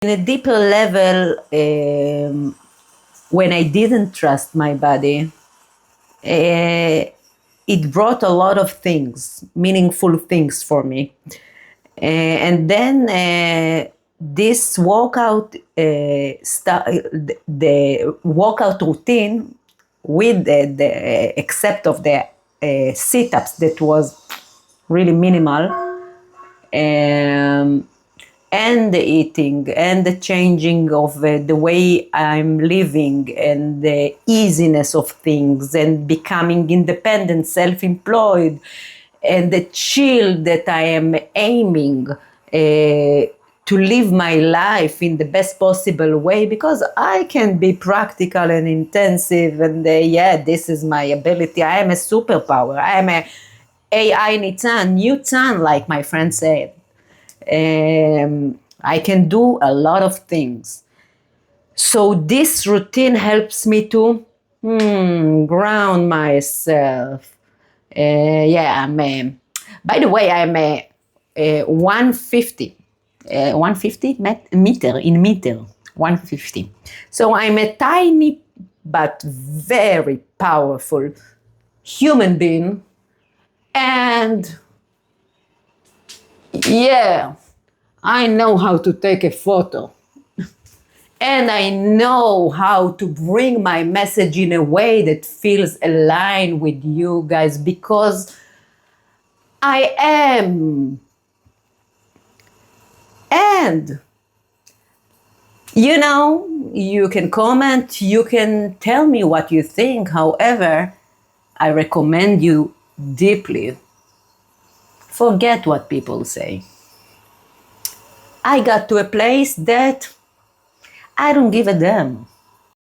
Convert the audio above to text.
In a deeper level, when I didn't trust my body, it brought a lot of things, meaningful things for me. And then this workout, the workout routine with the except of the sit-ups that was really minimal, and the eating and the changing of the way I'm living and the easiness of things and becoming independent, self-employed, and the chill that I am aiming to live my life in the best possible way, because I can be practical and intensive and yeah, this is my ability. I am a superpower. I am a AI Newton, like my friend said. I can do a lot of things. So this routine helps me to ground myself. Yeah, by the way, I'm a 150, 150 meter in meter, 150. So I'm a tiny but very powerful human being. And yeah, I know how to take a photo. And I know how to bring my message in a way that feels aligned with you guys, because I am. And, you can comment, you can tell me what you think. However, I recommend you deeply. Forget what people say. I got to a place that I don't give a damn.